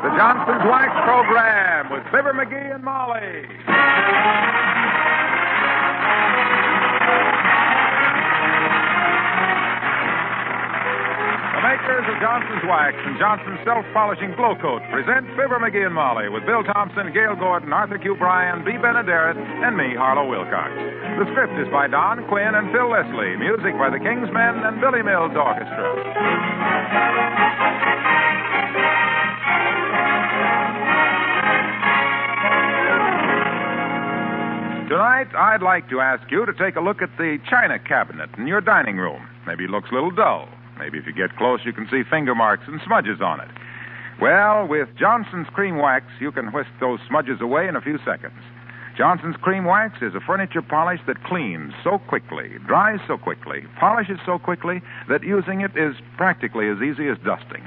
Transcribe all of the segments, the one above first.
The Johnson's Wax Program with Fibber McGee and Molly. The makers of Johnson's Wax and Johnson's Self-Polishing Glow Coat present Fibber McGee and Molly with Bill Thompson, Gail Gordon, Arthur Q. Bryan, B. Benaderet, and me, Harlow Wilcox. The script is by Don Quinn and Phil Leslie. Music by the Kingsmen and Billy Mills Orchestra. Tonight, I'd like to ask you to take a look at the china cabinet in your dining room. Maybe it looks a little dull. Maybe if you get close, you can see finger marks and smudges on it. Well, with Johnson's Cream Wax, you can whisk those smudges away in a few seconds. Johnson's Cream Wax is a furniture polish that cleans so quickly, dries so quickly, polishes so quickly that using it is practically as easy as dusting.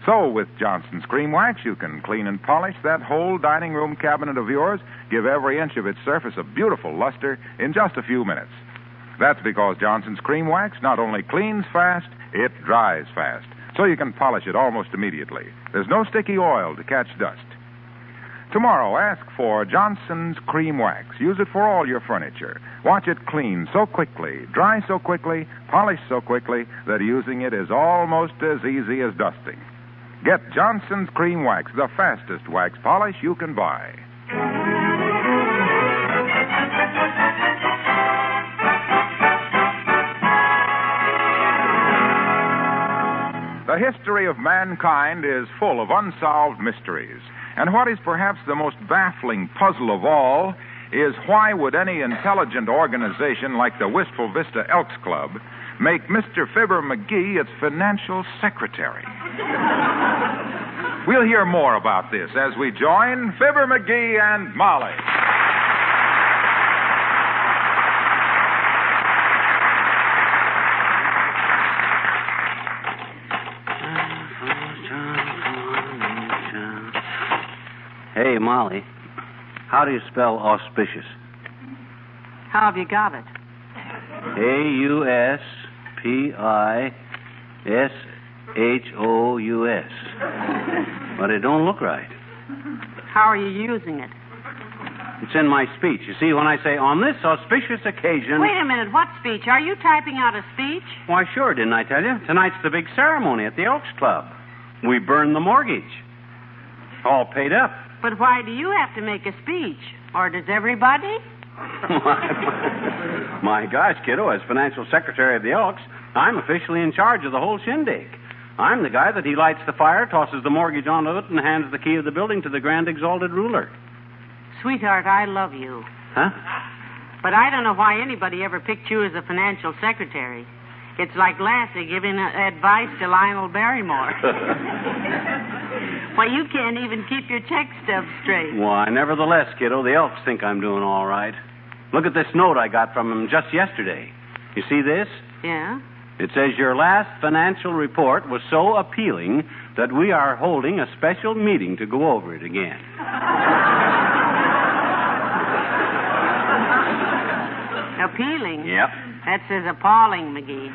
So, with Johnson's Cream Wax, you can clean and polish that whole dining room cabinet of yours, give every inch of its surface a beautiful luster in just a few minutes. That's because Johnson's Cream Wax not only cleans fast, it dries fast, so you can polish it almost immediately. There's no sticky oil to catch dust. Tomorrow, ask for Johnson's Cream Wax. Use it for all your furniture. Watch it clean so quickly, dry so quickly, polish so quickly that using it is almost as easy as dusting. Get Johnson's Cream Wax, the fastest wax polish you can buy. The history of mankind is full of unsolved mysteries. And what is perhaps the most baffling puzzle of all is why would any intelligent organization like the Wistful Vista Elks Club make Mr. Fibber McGee its financial secretary? We'll hear more about this as we join Fibber McGee and Molly. Hey, Molly, how do you spell auspicious? How have you got it? A-U-S-P-I-S-H-O-U-S. But it don't look right. How are you using it? It's in my speech. You see, when I say, on this auspicious occasion... Wait a minute, what speech? Are you typing out a speech? Why, sure, didn't I tell you? Tonight's the big ceremony at the Elks Club. We burned the mortgage. All paid up. But why do you have to make a speech? Or does everybody? My gosh, kiddo, as financial secretary of the Elks, I'm officially in charge of the whole shindig. I'm the guy that he lights the fire, tosses the mortgage onto it, and hands the key of the building to the grand exalted ruler. Sweetheart, I love you. Huh? But I don't know why anybody ever picked you as a financial secretary. It's like Lassie giving advice to Lionel Barrymore. Why, you can't even keep your check stubs straight. Why, nevertheless, kiddo, the Elks think I'm doing all right. Look at this note I got from them just yesterday. You see this? Yeah? It says your last financial report was so appealing that we are holding a special meeting to go over it again. Appealing? Yep. That says appalling, McGee.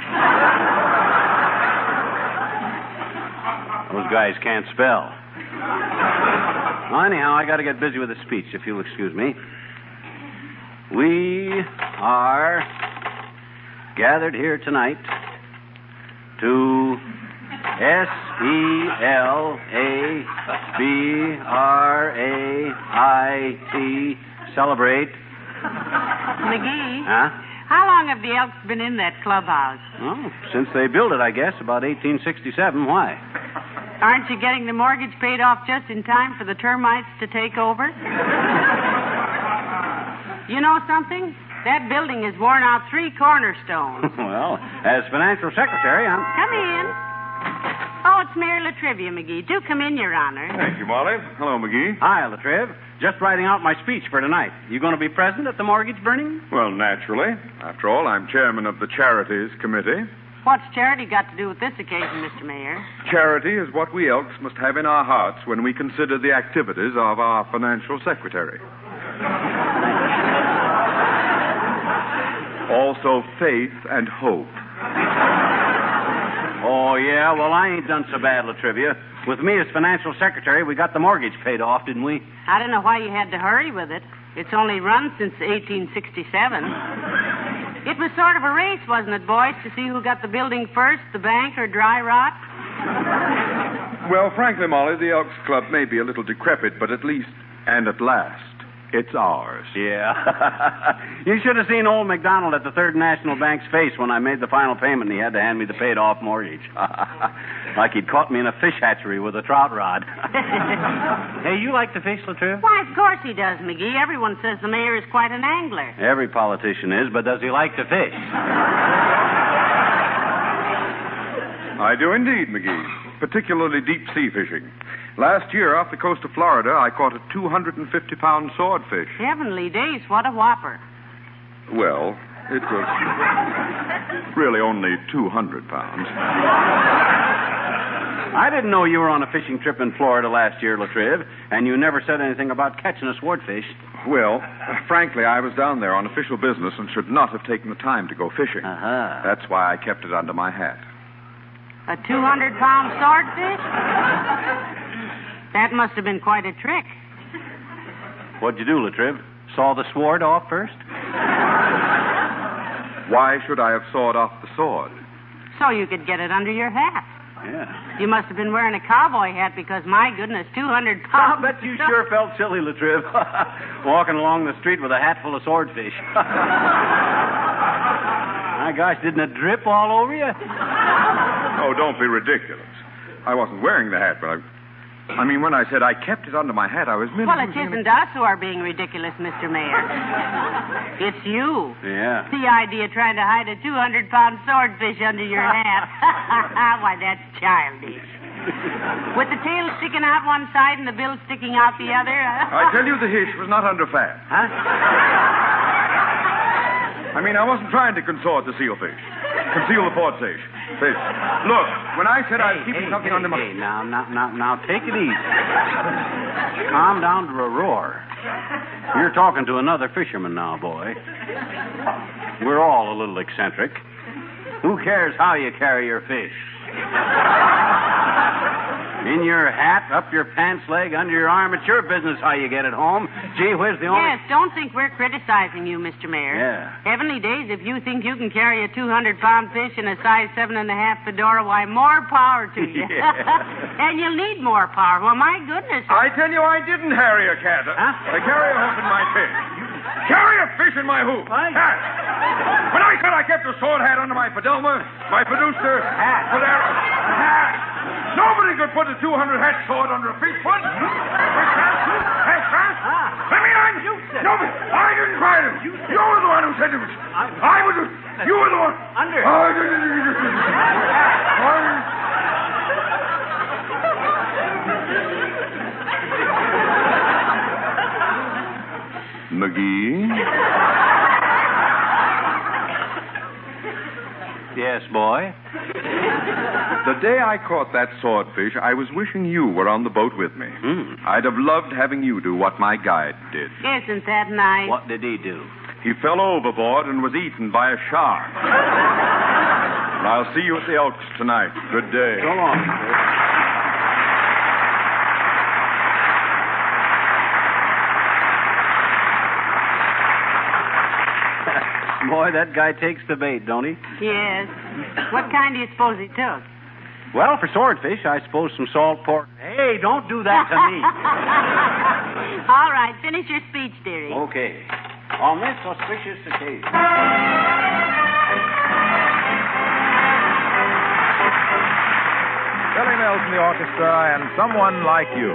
Those guys can't spell. Well, anyhow, I got to get busy with the speech, if you'll excuse me. We are gathered here tonight to celebrate, celebrate. McGee? Huh? How long have the Elks been in that clubhouse? Oh, since they built it, I guess, about 1867. Why? Aren't you getting the mortgage paid off just in time for the termites to take over? You know something? That building has worn out 3 cornerstones. Well, as financial secretary, I'm... Come in. Oh, it's Mayor Latrivia, McGee. Do come in, Your Honor. Thank you, Molly. Hello, McGee. Hi, Latriv. Just writing out my speech for tonight. You going to be present at the mortgage burning? Well, naturally. After all, I'm chairman of the Charities Committee. What's charity got to do with this occasion, Mr. Mayor? Charity is what we Elks must have in our hearts when we consider the activities of our financial secretary. Also faith and hope. Oh, yeah? Well, I ain't done so bad, Latrivia. With me as financial secretary, we got the mortgage paid off, didn't we? I don't know why you had to hurry with it. It's only run since 1867. It was sort of a race, wasn't it, boys, to see who got the building first, the bank or dry rot? Well, frankly, Molly, the Elks Club may be a little decrepit, but at least, and at last, it's ours. Yeah. You should have seen old McDonald at the Third National Bank's face when I made the final payment and he had to hand me the paid-off mortgage. Like he'd caught me in a fish hatchery with a trout rod. Hey, you like to fish, Latriv? Why, of course he does, McGee. Everyone says the mayor is quite an angler. Every politician is, but does he like to fish? I do indeed, McGee. Particularly deep-sea fishing. Last year, off the coast of Florida, I caught a 250-pound swordfish. Heavenly days, what a whopper. Well, it was really only 200 pounds. I didn't know you were on a fishing trip in Florida last year, Latriv, and you never said anything about catching a swordfish. Well, frankly, I was down there on official business and should not have taken the time to go fishing. Uh-huh. That's why I kept it under my hat. A 200-pound swordfish? That must have been quite a trick. What'd you do, Latriv? Saw the sword off first? Why should I have sawed off the sword? So you could get it under your hat. Yeah. You must have been wearing a cowboy hat because, my goodness, 200 I'll pounds. bet you sure felt silly, Latriv. Walking along the street with a hat full of swordfish. My gosh, didn't it drip all over you? Oh, don't be ridiculous. I wasn't wearing the hat, but I mean, when I said I kept it under my hat, I was merely... Well, it isn't us who are being ridiculous, Mr. Mayor. It's you. Yeah. The idea of trying to hide a 200-pound swordfish under your hat. Why, that's childish. With the tail sticking out one side and the bill sticking out the other. I tell you, the hish was not under fat. Huh? I mean, I wasn't trying to consort the sealfish. Conceal the port fish. Look, when I said I was keeping something under my... Hey, now, take it easy. Calm down to a roar. You're talking to another fisherman now, boy. We're all a little eccentric. Who cares how you carry your fish? In your hat, up your pants leg, under your arm. It's your business how you get it home. Gee whiz, the only... Yes, don't think we're criticizing you, Mr. Mayor. Yeah. Heavenly days, if you think you can carry a 200-pound fish in a size 7.5 fedora, why, more power to you. Yeah. And you'll need more power. Well, my goodness. I tell you, I didn't harry a cat. Huh? I carry a hook in my fish. Carry a fish in my hoop. What? Hat. When I said I kept a sword hat under my fidelma, my producer... Hat. Hat. Nobody could put a 200-hat sword under a fish foot. Hey, Frank. Let me on. You said Nobody. I didn't try to. You were the one who said it was. I was. You were the one. Under. McGee? Yes, boy? The day I caught that swordfish, I was wishing you were on the boat with me. I'd have loved having you do what my guide did. Isn't that nice? What did he do? He fell overboard and was eaten by a shark. And I'll see you at the Elks tonight. Good day. So long. Boy, that guy takes the bait, don't he? Yes. What kind do you suppose he took? Well, for swordfish, I suppose some salt pork. Hey, don't do that to me. All right, finish your speech, dearie. Okay. On this auspicious occasion. Billy Mills in the orchestra and Someone Like You.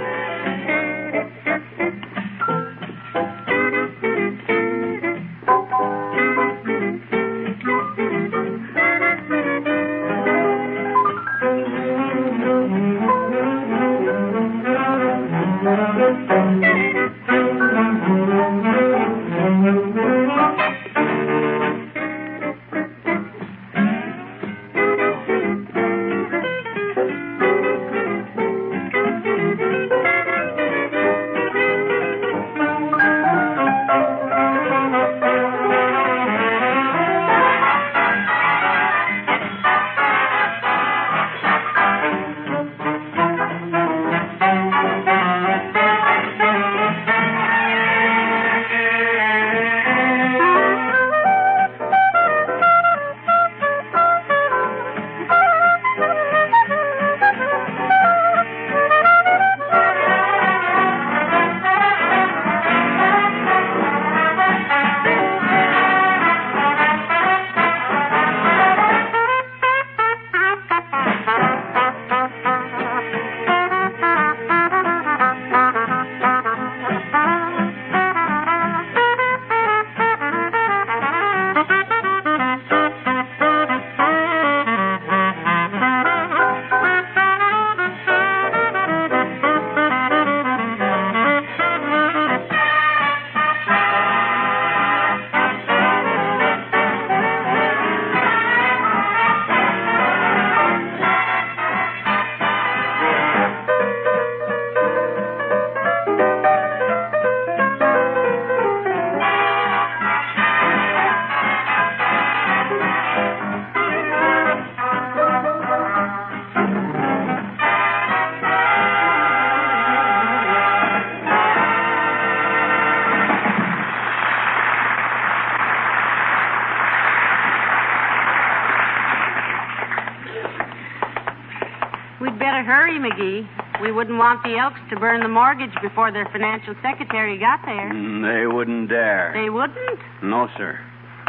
McGee. We wouldn't want the Elks to burn the mortgage before their financial secretary got there. They wouldn't dare. They wouldn't? No, sir.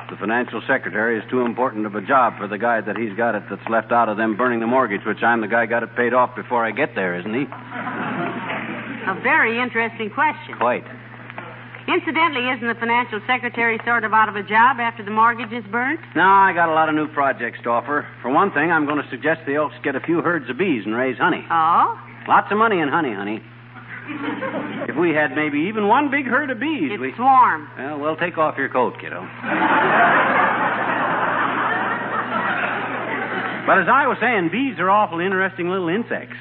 The financial secretary is too important of a job for the guy that he's got it that's left out of them burning the mortgage, which I'm the guy got it paid off before I get there, isn't he? A very interesting question. Quite. Incidentally, isn't the financial secretary sort of out of a job after the mortgage is burnt? No, I got a lot of new projects to offer. For one thing, I'm going to suggest the Elks get a few herds of bees and raise honey. Oh? Lots of money in honey. If we had maybe even one big herd of bees, It's swarm. Well, we'll take off your coat, kiddo. But as I was saying, bees are awful interesting little insects.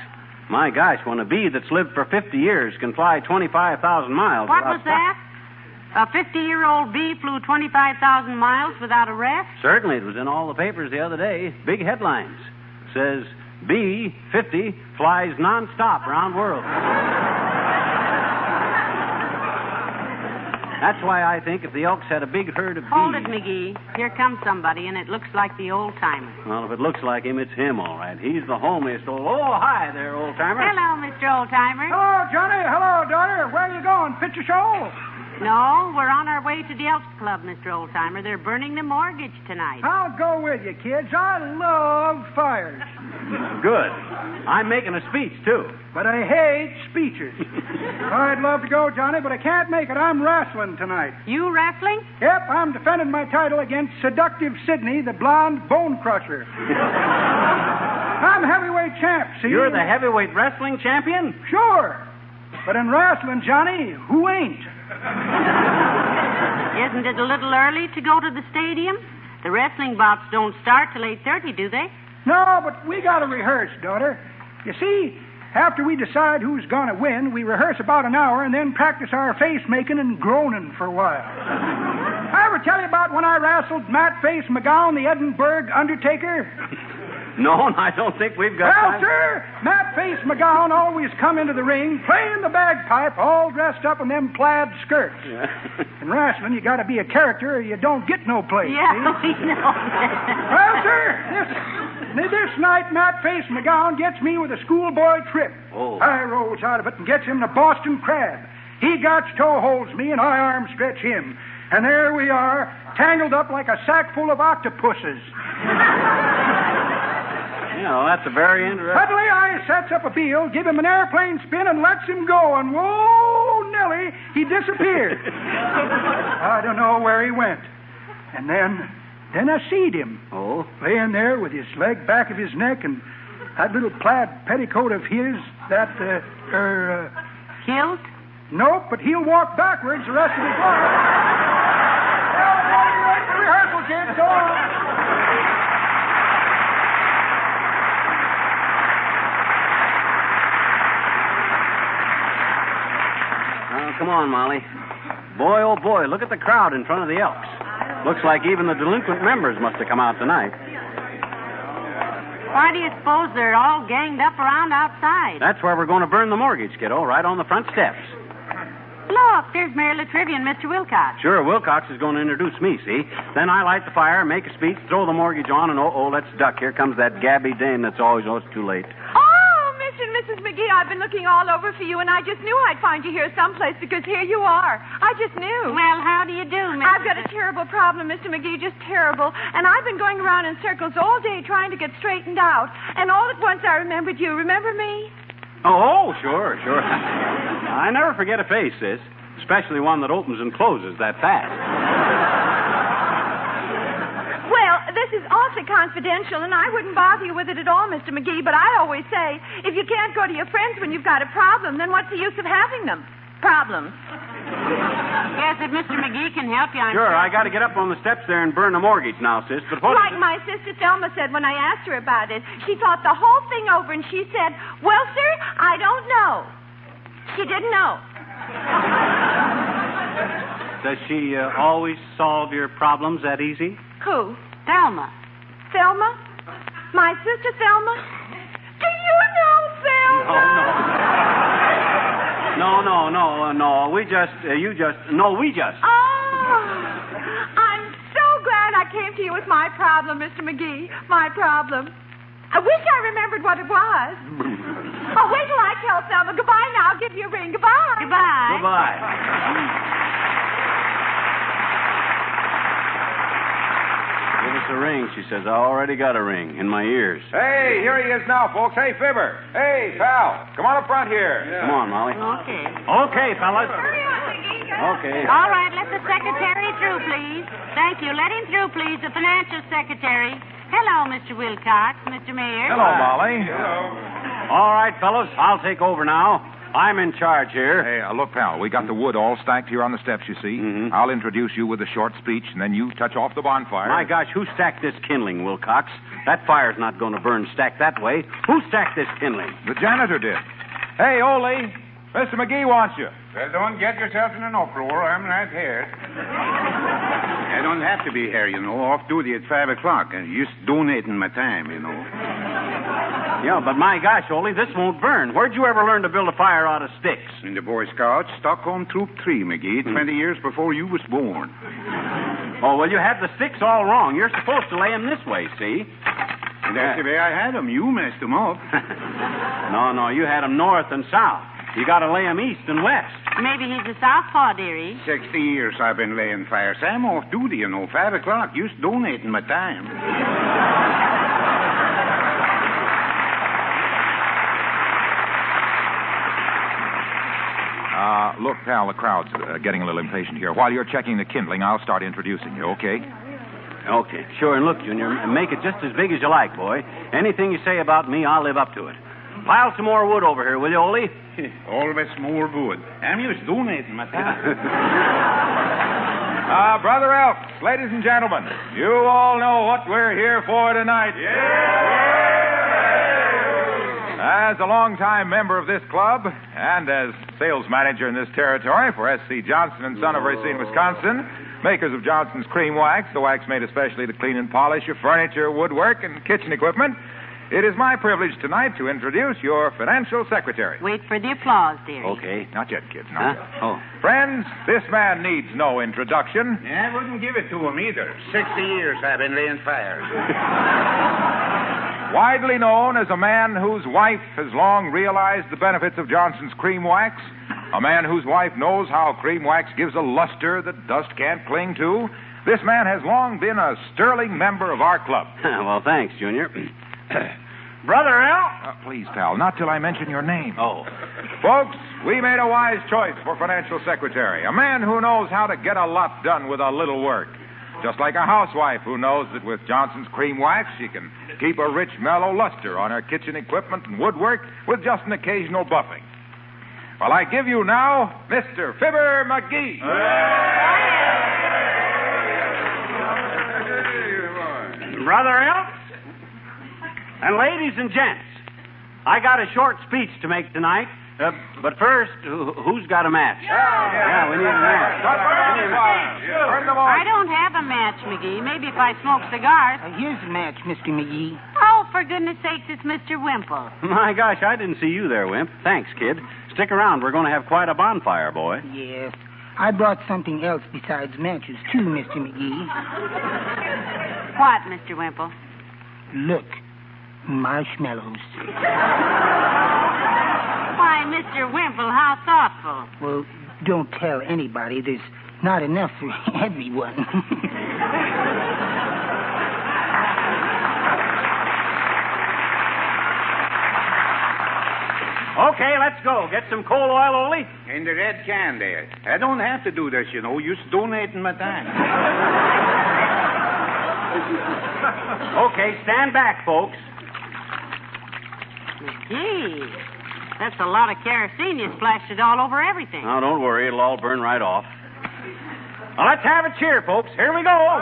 My gosh, when a bee that's lived for 50 years can fly 25,000 miles... What was that? A 50-year-old bee flew 25,000 miles without a rest? Certainly. It was in all the papers the other day. Big headlines. Says, bee, 50, flies nonstop around world. That's why I think if the Elks had a big herd of bees... Hold it, McGee. Here comes somebody, and it looks like the old-timer. Well, if it looks like him, it's him, all right. He's the homeliest old... Oh, hi there, old-timer. Hello, Mr. Old-timer. Hello, Johnny. Hello, daughter. Where are you going? Pitch a show? No, we're on our way to the Elks Club, Mr. Old-timer. They're burning the mortgage tonight. I'll go with you, kids. I love fires. Good. I'm making a speech, too. But I hate speeches. I'd love to go, Johnny, but I can't make it. I'm wrestling tonight. You wrestling? Yep, I'm defending my title against Seductive Sydney, the blonde bone crusher. I'm heavyweight champ, see? You're the heavyweight wrestling champion? Sure. But in wrestling, Johnny, who ain't? Isn't it a little early to go to the stadium? The wrestling bouts don't start till 8:30, do they? No, but we got to rehearse, daughter. You see, after we decide who's going to win, we rehearse about an hour and then practice our face-making and groaning for a while. I ever tell you about when I wrestled Matt Face McGowan, the Edinburgh Undertaker? No, I don't think we've got Well, time. sir, Matt Face McGowan always come into the ring playing the bagpipe, all dressed up in them plaid skirts. Yeah. In wrestling, you got to be a character or you don't get no place. Yeah, see? we know that. Well, sir, this night, Matt Face McGowan gets me with a schoolboy trip. Oh. I rolls out of it and gets him the Boston Crab. He toe holds me and I arm stretch him. And there we are, tangled up like a sack full of octopuses. That's a very interesting... Suddenly, I sets up a deal, give him an airplane spin, and lets him go. And whoa, Nellie, he disappeared. I don't know where he went. And then I seed him. Oh? Laying there with his leg back of his neck and that little plaid petticoat of his, Killed? Nope, but he'll walk backwards the rest of his life. Well, rehearsal, kids. Go on. Come on, Molly. Boy, oh boy, look at the crowd in front of the Elks. Looks like even the delinquent members must have come out tonight. Why do you suppose they're all ganged up around outside? That's where we're going to burn the mortgage, kiddo, right on the front steps. Look, there's Mary Latrivia and Mr. Wilcox. Sure, Wilcox is going to introduce me, see? Then I light the fire, make a speech, throw the mortgage on, and let's duck. Here comes that gabby dame that's always, it's too late. Mr. and Mrs. McGee, I've been looking all over for you, and I just knew I'd find you here someplace because here you are. I just knew. Well, how do you do, Mrs. I've got a terrible problem, Mr. McGee, just terrible. And I've been going around in circles all day trying to get straightened out. And all at once I remembered you. Remember me? Oh, sure. I never forget a face, sis. Especially one that opens and closes that fast. Well, this is awfully confidential, and I wouldn't bother you with it at all, Mr. McGee, but I always say, if you can't go to your friends when you've got a problem, then what's the use of having them? Problems. Yes, if Mr. McGee can help you, I'm Sure, I got to get up on the steps there and burn the mortgage now, sis. But what... Like my sister Thelma said when I asked her about it. She thought the whole thing over, and she said, well, sir, I don't know. She didn't know. Does she always solve your problems that easy? Who? Thelma. Thelma? My sister Thelma? Do you know Thelma? No. We just... Oh, I'm so glad I came to you with my problem, Mr. McGee. My problem. I wish I remembered what it was. Oh, wait till I tell Selma. Goodbye now. I'll give you a ring. Goodbye. Goodbye. Goodbye. Give us a ring, she says. I already got a ring in my ears. Hey, here he is now, folks. Hey, Fibber. Hey, pal. Come on up front here. Come on, Molly. Okay. Okay, fellas. Okay. All right, let the secretary through, please. Thank you. Let him through, please. The financial secretary. Hello, Mr. Wilcox, Mr. Mayor. Hello, Molly. All right, fellas. I'll take over now. I'm in charge here. Hey, look, pal, we got the wood all stacked here on the steps, you see. Mhm. I'll introduce you with a short speech, and then you touch off the bonfire. My gosh, who stacked this kindling, Wilcox? That fire's not going to burn stacked that way. Who stacked this kindling? The janitor did. Hey, Ole, Mr. McGee wants you. Well, don't get yourself in an uproar. I'm right here. I don't have to be here, off duty at 5 o'clock. I'm just donating my time, Yeah, but my gosh, Ole, this won't burn. Where'd you ever learn to build a fire out of sticks? In the Boy Scouts, Stockholm Troop 3, McGee, 20 years before you was born. Oh, well, you had the sticks all wrong. You're supposed to lay them this way, see? And that's the way I had them. You messed them up. No, you had them north and south. You got to lay them east and west. Maybe he's a southpaw, dearie. 60 years I've been laying fires. I'm off duty, 5 o'clock. Just donating my time. Look, pal, the crowd's getting a little impatient here. While you're checking the kindling, I'll start introducing you, okay? Okay, sure. And look, Junior, make it just as big as you like, boy. Anything you say about me, I'll live up to it. Pile some more wood over here, will you, Ole? Always more wood. I'm just donating my time. Brother Elks, ladies and gentlemen, you all know what we're here for tonight. As a longtime member of this club and as sales manager in this territory for S.C. Johnson and Son of Racine, Wisconsin, makers of Johnson's Cream Wax, the wax made especially to clean and polish your furniture, woodwork, and kitchen equipment, it is my privilege tonight to introduce your financial secretary. Wait for the applause, dearie. Okay. Not yet, kids, not yet. Oh. Friends, this man needs no introduction. I wouldn't give it to him either. 60 years I've been laying fires. Widely known as a man whose wife has long realized the benefits of Johnson's Cream Wax, a man whose wife knows how cream wax gives a luster that dust can't cling to, this man has long been a sterling member of our club. Well, thanks, Junior. Brother Al? Please, pal, not till I mention your name. Oh. Folks, we made a wise choice for financial secretary, a man who knows how to get a lot done with a little work. Just like a housewife who knows that with Johnson's Cream Wax, she can keep a rich, mellow luster on her kitchen equipment and woodwork with just an occasional buffing. Well, I give you now Mr. Fibber McGee. Brother Elks, and ladies and gents, I got a short speech to make tonight. But first, who's got a match? Yeah, we need a match. I don't have a match, McGee. Maybe if I smoke cigars. Here's a match, Mr. McGee. Oh, for goodness sakes, it's Mr. Wimple. My gosh, I didn't see you there, Wimp. Thanks, kid. Stick around. We're going to have quite a bonfire, boy. Yes. I brought something else besides matches, too, Mr. McGee. What, Mr. Wimple? Look, marshmallows. Why, Mr. Wimple, how thoughtful. Well, don't tell anybody. There's not enough for everyone. Okay, let's go. Get some coal oil, Ole. In the red can there. I don't have to do this, Just donating my time. Okay, stand back, folks. Gee, that's a lot of kerosene. You splashed it all over everything. Oh, don't worry. It'll all burn right off. Well, let's have a cheer, folks. Here we go.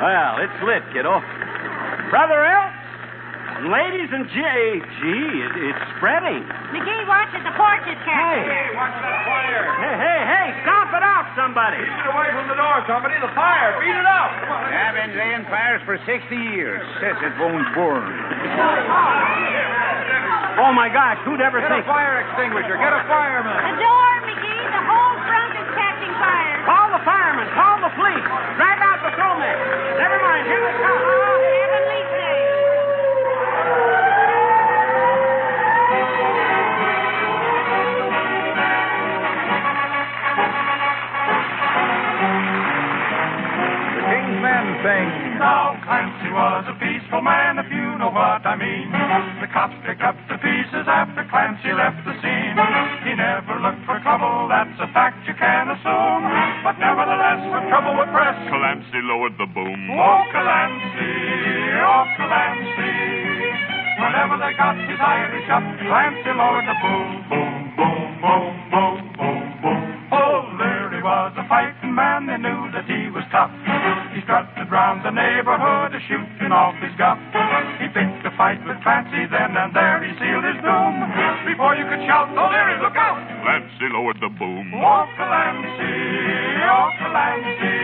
Well, it's lit, kiddo. Brother Elks, ladies and it's spreading. McGee, watch it. The porch is catching. Hey, watch that fire. Hey, stomp it out, somebody. Beat it away from the door, somebody. The fire. Beat it out. Come on. I've been laying fires for 60 years. Says it won't burn. Oh, my gosh, who'd ever Get think... a fire extinguisher. Get a fireman. The door, McGee. The whole front is catching fire. Call the fireman. Call the police! Drag out the patrolman! Never mind, here they come! Heavenly day. The King's Men sing. Now Clancy was a peaceful man, if you know what I mean. The cops picked up the pieces after Clancy left the scene. He never looked for trouble, that's a fact you can assume. But nevertheless, when trouble would press, Clancy lowered the boom. oh Clancy, oh Clancy. Whenever they got his Irish up, Clancy lowered the boom, boom, boom, boom, boom, boom, boom. Oh, Larry was a fighting man, they knew that he was tough. He strutted round the neighborhood, shooting off his guff. He picked a fight with Clancy, then and there he sealed his doom. Before you could shout, "Oh, Larry, look out!" Clancy lowered the boom. Oh, Clancy, oh, Clancy.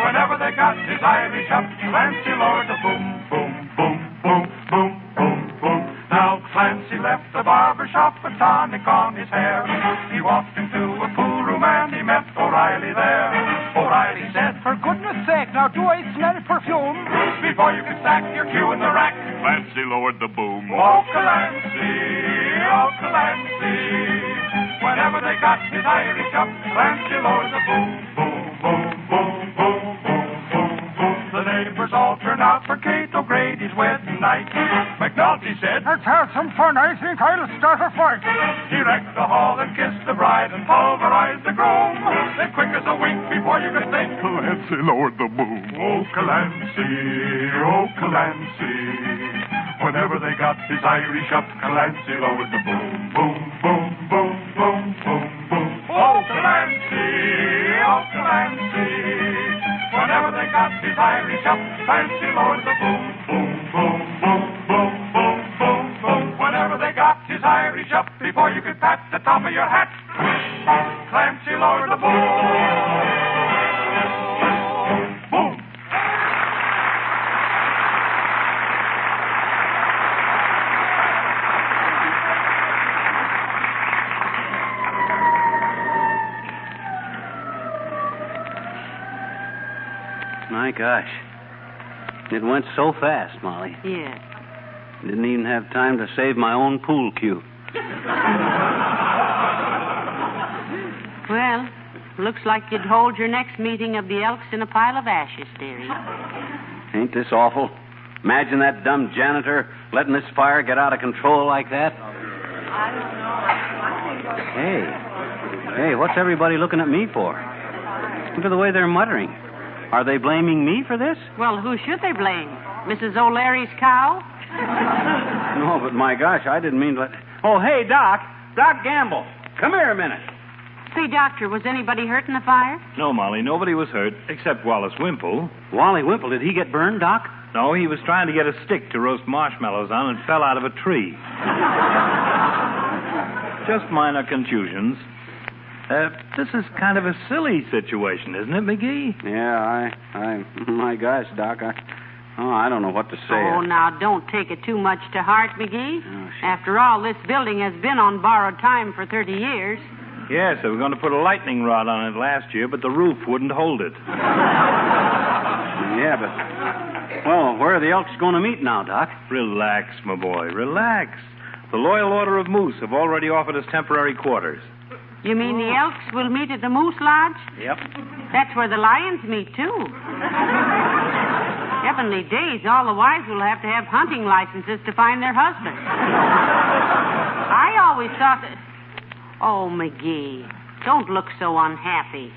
Whenever they got his Irish up, Clancy lowered the boom, boom, boom, boom, boom, boom, boom. Now Clancy left the barber shop, a tonic on his hair. He walked into a pool room and he met O'Reilly there. O'Reilly said, For goodness sake, now do I smell perfume? before you could stack your cue in the rack. Clancy lowered the boom. Oh, Clancy, oh, Clancy. Whenever they got his Irish up, Clancy lowered the boom, boom, boom, boom, boom, boom, boom, boom. The neighbors all turned out for Kate O'Grady's wedding night. McNulty said, Let's have some fun. I think I'll start a fight. he wrecked the hall and kissed the bride and pulverized the groom. Then quick as a wink before you could think, Clancy lowered the boom. oh, Clancy, oh, Clancy. Whenever they got his Irish up, Clancy lowered the boom, boom, boom, boom, boom, boom, boom. Oh, Clancy, oh, Clancy. Whenever they got his Irish up, Clancy lowered the boom, boom, boom, boom, boom, boom, boom, boom. Whenever they got his Irish up, before you could pat the top of your hat, Clancy lowered the boom. Boom. My gosh. It went so fast, Molly. Yeah. Didn't even have time to save my own pool cue. Well, looks like you'd hold your next meeting of the Elks in a pile of ashes, dearie. Ain't this awful? Imagine that dumb janitor letting this fire get out of control like that. Hey, what's everybody looking at me for? Look at the way they're muttering. Are they blaming me for this? Well, who should they blame? Mrs. O'Leary's cow? No, but my gosh, I didn't mean to let... Oh, hey, Doc. Doc Gamble. Come here a minute. Say, Doctor, was anybody hurt in the fire? No, Molly, nobody was hurt, except Wallace Wimple. Wally Wimple, did he get burned, Doc? No, he was trying to get a stick to roast marshmallows on and fell out of a tree. Just minor contusions. This is kind of a silly situation, isn't it, McGee? Yeah, my gosh, Doc, I don't know what to say. Oh, now, don't take it too much to heart, McGee. Oh, After all, this building has been on borrowed time for 30 years. Yes, they were going to put a lightning rod on it last year, but the roof wouldn't hold it. Yeah, but... Well, where are the Elks going to meet now, Doc? Relax, my boy, relax. The Loyal Order of Moose have already offered us temporary quarters. You mean the Elks will meet at the Moose Lodge? Yep. That's where the lions meet, too. Heavenly days, all the wives will have to have hunting licenses to find their husbands. I always thought that... Oh, McGee, don't look so unhappy.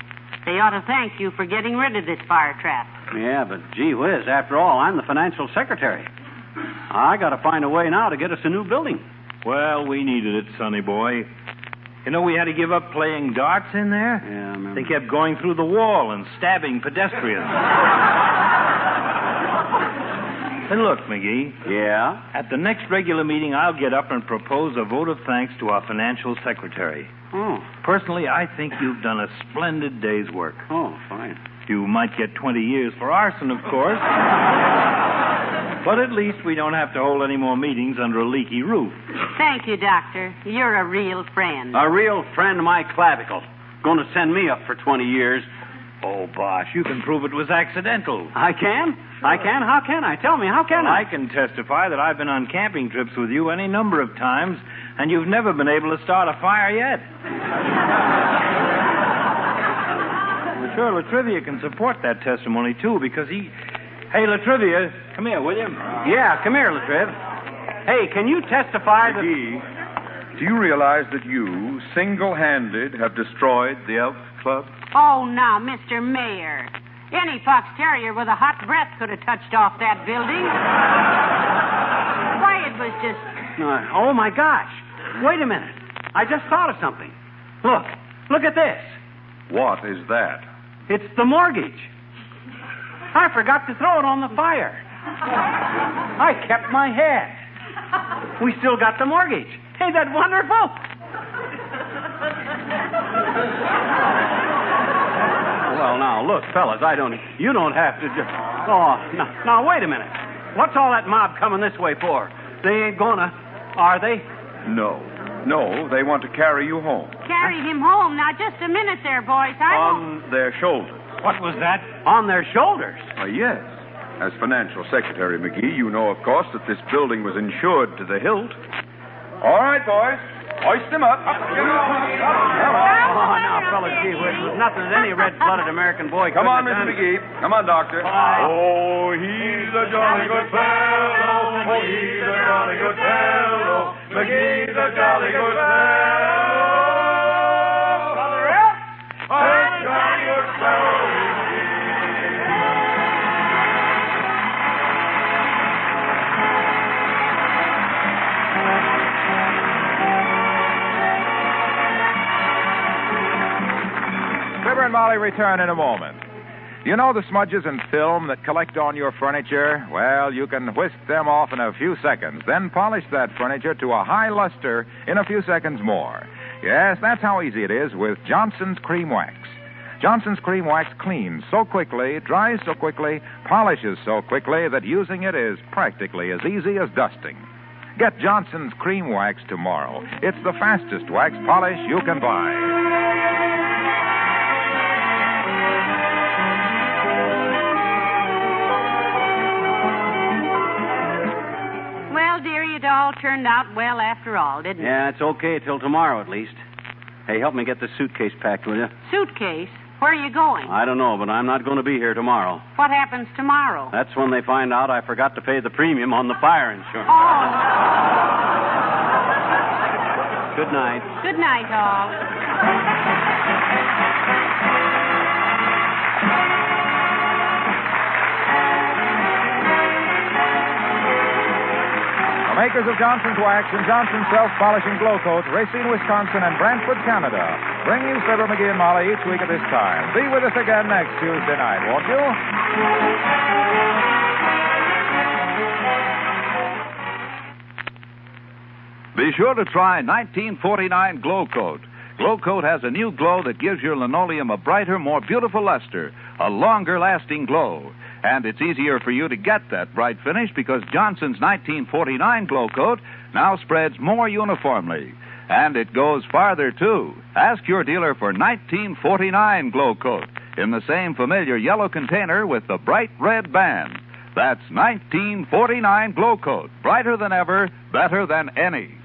They ought to thank you for getting rid of this fire trap. Yeah, but gee whiz, after all, I'm the financial secretary. I got to find a way now to get us a new building. Well, we needed it, sonny boy. You know, we had to give up playing darts in there. Yeah, I remember. They kept going through the wall and stabbing pedestrians. And look, McGee. Yeah? At the next regular meeting, I'll get up and propose a vote of thanks to our financial secretary. Oh. Personally, I think you've done a splendid day's work. Oh, fine. You might get 20 years for arson, of course. But at least we don't have to hold any more meetings under a leaky roof. Thank you, Doctor. You're a real friend. A real friend, my clavicle. Going to send me up for 20 years. Oh, boss, you can prove it was accidental. I can? How can I? Tell me, how can Well, I? I can testify that I've been on camping trips with you any number of times, and you've never been able to start a fire yet. Well, sure, Latrivia can support that testimony, too, because he... Hey, Latrivia, come here, will you? Yeah, come here, Latriv. Hey, can you testify that... McGee, do you realize that you, single-handed, have destroyed the Elks Club? Oh, now, Mr. Mayor. Any fox terrier with a hot breath could have touched off that building. Why, it was just... Oh, my gosh. Wait a minute. I just thought of something. Look at this. What is that? It's the mortgage. I forgot to throw it on the fire. I kept my head. We still got the mortgage. Ain't that wonderful? Well, now, look, fellas, you don't have to just... Oh, now, wait a minute. What's all that mob coming this way for? They ain't gonna, are they? No, they want to carry you home. Carry him home. Now, just a minute there, boys. On their shoulders. What was that? On their shoulders? Yes. As Financial Secretary McGee, you know, of course, that this building was insured to the hilt. All right, boys. Hoist him up. Oh, now, fellas, gee whiz, there's nothing that any red-blooded American boy Come on, couldn't Mr. have done. McGee. Come on, Doctor. Oh, he's a jolly good fellow. Oh, he's a jolly good fellow. McGee's a jolly good fellow. Brother Elks, a jolly good fellow. Fibber and Molly return in a moment. You know the smudges and film that collect on your furniture? Well, you can whisk them off in a few seconds, then polish that furniture to a high luster in a few seconds more. Yes, that's how easy it is with Johnson's Cream Wax. Johnson's Cream Wax cleans so quickly, dries so quickly, polishes so quickly that using it is practically as easy as dusting. Get Johnson's Cream Wax tomorrow. It's the fastest wax polish you can buy. It all turned out well after all, didn't it? Yeah, it's okay till tomorrow at least. Hey, help me get this suitcase packed, will you? Suitcase? Where are you going? I don't know, but I'm not going to be here tomorrow. What happens tomorrow? That's when they find out I forgot to pay the premium on the fire insurance. Oh. Good night. Good night, all. Makers of Johnson's Wax and Johnson's Self-Polishing Glow Coat, Racine, Wisconsin, and Brantford, Canada, bring you Fibber McGee and Molly each week at this time. Be with us again next Tuesday night, won't you? Be sure to try 1949 Glow Coat. Glow Coat has a new glow that gives your linoleum a brighter, more beautiful luster, a longer-lasting glow. And it's easier for you to get that bright finish because Johnson's 1949 Glow Coat now spreads more uniformly. And it goes farther, too. Ask your dealer for 1949 Glow Coat in the same familiar yellow container with the bright red band. That's 1949 Glow Coat. Brighter than ever, better than any.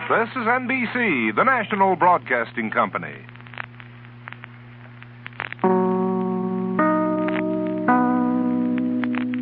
This is NBC, the national broadcasting company.